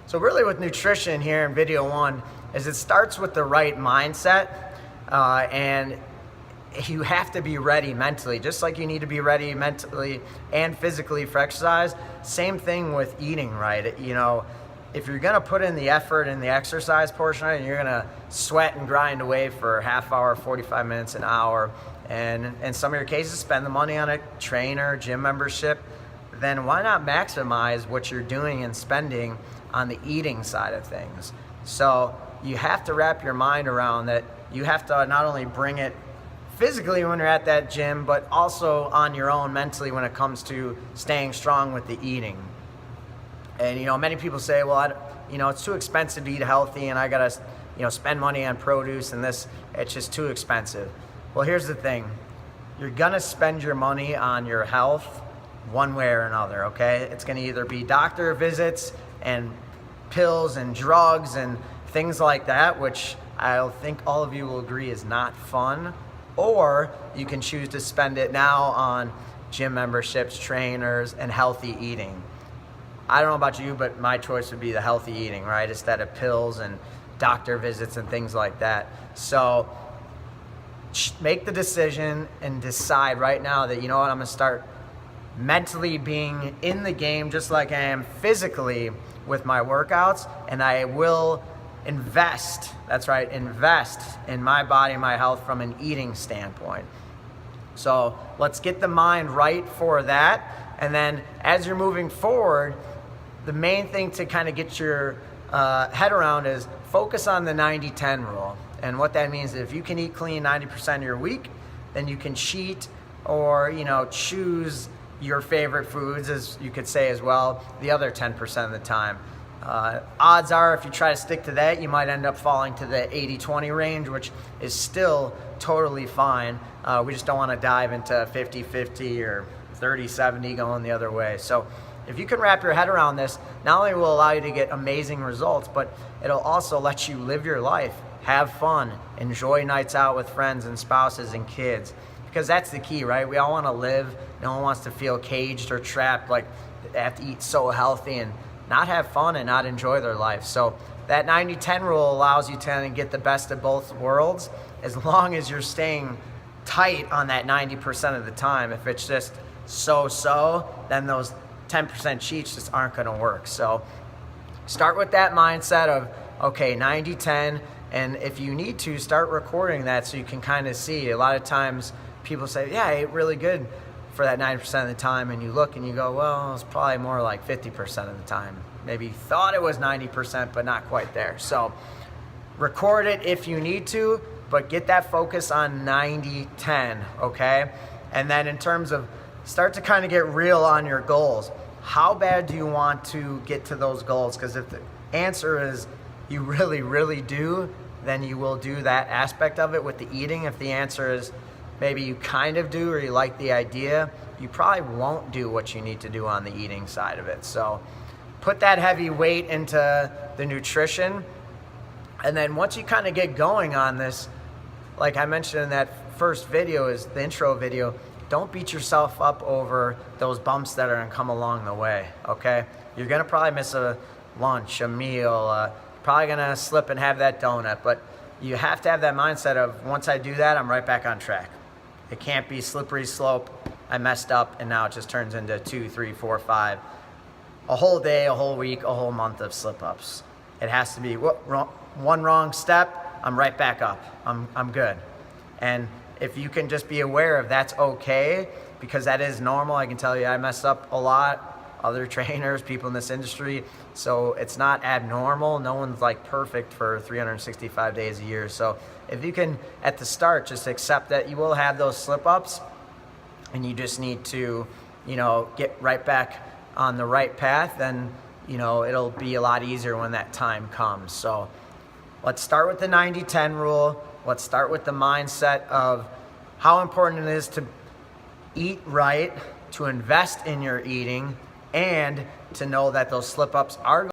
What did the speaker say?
So really with nutrition here in video one is it starts with the right mindset, and you have to be ready mentally, just like you need to be ready mentally and physically for exercise. Same thing with eating right. You know, if you're gonna put in the effort in the exercise portion of it, and you're gonna sweat and grind away for a half hour, 45 minutes, an hour, and in some of your cases spend the money on a trainer, gym membership, then why not maximize what you're doing and spending on the eating side of things? So you have to wrap your mind around that. You have to not only bring it physically when you're at that gym, but also on your own mentally when it comes to staying strong with the eating. And, you know, many people say, well, it's too expensive to eat healthy and I gotta, spend money on produce and this, it's just too expensive. Well, here's the thing. You're gonna spend your money on your health one way or another, okay? It's gonna either be doctor visits and pills and drugs and things like that, which I think all of you will agree is not fun, or you can choose to spend it now on gym memberships, trainers, and healthy eating. I don't know about you, but my choice would be the healthy eating, right? Instead of pills and doctor visits and things like that. So make the decision and decide right now that, you know what, I'm gonna start mentally being in the game just like I am physically with my workouts, and I will invest, that's right, invest in my body and my health from an eating standpoint. So let's get the mind right for that. And then as you're moving forward, the main thing to kind of get your head around is focus on the 90-10 rule. And what that means is if you can eat clean 90% of your week, then you can cheat or, choose your favorite foods, as you could say as well, the other 10% of the time. Odds are if you try to stick to that, you might end up falling to the 80-20 range, which is still totally fine. We just don't want to dive into 50-50 or 30-70 going the other way. So if you can wrap your head around this, not only will it allow you to get amazing results, but it'll also let you live your life, have fun, enjoy nights out with friends and spouses and kids. Because that's the key, right? We all want to live. No one wants to feel caged or trapped, like they have to eat so healthy and not have fun and not enjoy their life. So that 90-10 rule allows you to get the best of both worlds, as long as you're staying tight on that 90% of the time. If it's just so-so, then those 10% cheats just aren't gonna work. So start with that mindset of, okay, 90-10, and if you need to, start recording that so you can kind of see. A lot of times people say, yeah, I ate really good for that 90% of the time, and you look and you go, well, it's probably more like 50% of the time. Maybe you thought it was 90%, but not quite there. So record it if you need to, but get that focus on 90-10, okay? And then in terms of, start to kind of get real on your goals. How bad do you want to get to those goals? Because if the answer is you really, really do, then you will do that aspect of it with the eating. If the answer is maybe you kind of do or you like the idea, you probably won't do what you need to do on the eating side of it. So put that heavy weight into the nutrition. And then once you kind of get going on this, like I mentioned in that first video, is the intro video, don't beat yourself up over those bumps that are gonna come along the way, okay? You're gonna probably miss a lunch, a meal, probably gonna slip and have that donut, but you have to have that mindset of, once I do that, I'm right back on track. It can't be slippery slope, I messed up, and now it just turns into 2, 3, 4, 5. A whole day, a whole week, a whole month of slip-ups. It has to be one wrong step, I'm right back up, I'm good. And if you can just be aware of that's okay, because that is normal. I can tell you I messed up a lot, other trainers, people in this industry, so it's not abnormal. No one's like perfect for 365 days a year. So if you can, at the start, just accept that you will have those slip-ups, and you just need to, get right back on the right path, then, it'll be a lot easier when that time comes. So let's start with the 90-10 rule. Let's start with the mindset of how important it is to eat right, to invest in your eating, and to know that those slip-ups are